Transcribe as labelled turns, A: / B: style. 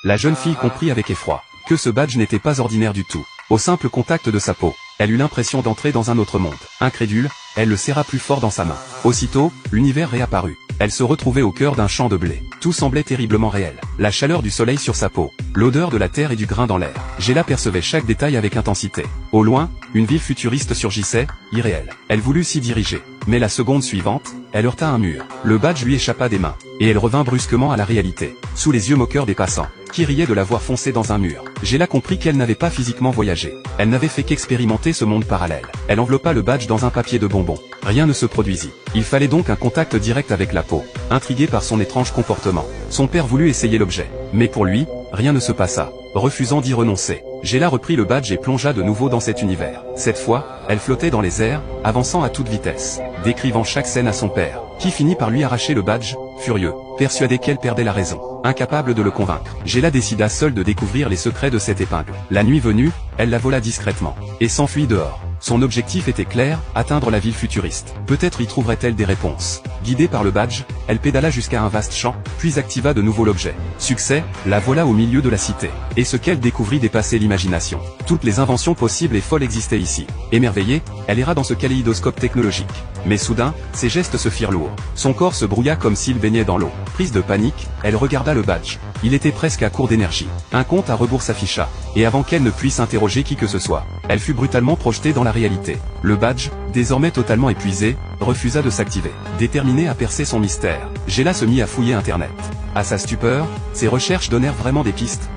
A: La jeune fille comprit avec effroi que ce badge n'était pas ordinaire du tout. Au simple contact de sa peau, elle eut l'impression d'entrer dans un autre monde. Incrédule, elle le serra plus fort dans sa main. Aussitôt, l'univers réapparut. Elle se retrouvait au cœur d'un champ de blé. Tout semblait terriblement réel. La chaleur du soleil sur sa peau, l'odeur de la terre et du grain dans l'air. Géla percevait chaque détail avec intensité. Au loin, une ville futuriste surgissait, irréelle. Elle voulut s'y diriger. Mais la seconde suivante, elle heurta un mur. Le badge lui échappa des mains. Et elle revint brusquement à la réalité, sous les yeux moqueurs des passants, qui riaient de la voir foncer dans un mur. Géla comprit qu'elle n'avait pas physiquement voyagé. Elle n'avait fait qu'expérimenter ce monde parallèle. Elle enveloppa le badge dans un papier de bonbons. Rien ne se produisit. Il fallait donc un contact direct avec la peau. Intrigué par son étrange comportement, son père voulut essayer l'objet. Mais pour lui, rien ne se passa. Refusant d'y renoncer, Géla reprit le badge et plongea de nouveau dans cet univers. Cette fois, elle flottait dans les airs, avançant à toute vitesse, décrivant chaque scène à son père, qui finit par lui arracher le badge, furieux, persuadé qu'elle perdait la raison. Incapable de le convaincre, Géla décida seule de découvrir les secrets de cette épingle. La nuit venue, elle la vola discrètement, et s'enfuit dehors. Son objectif était clair, atteindre la ville futuriste. Peut-être y trouverait-elle des réponses. Guidée par le badge, elle pédala jusqu'à un vaste champ, puis activa de nouveau l'objet. Succès, la voilà au milieu de la cité. Et ce qu'elle découvrit dépassait l'imagination. Toutes les inventions possibles et folles existaient ici. Émerveillée, elle erra dans ce kaléidoscope technologique. Mais soudain, ses gestes se firent lourds. Son corps se brouilla comme s'il baignait dans l'eau. Prise de panique, elle regarda le badge. Il était presque à court d'énergie. Un compte à rebours s'afficha. Et avant qu'elle ne puisse interroger qui que ce soit, elle fut brutalement projetée dans la réalité. Le badge, désormais totalement épuisé, refusa de s'activer. Déterminée à percer son mystère, Géla se mit à fouiller Internet. À sa stupeur, ses recherches donnèrent vraiment des pistes.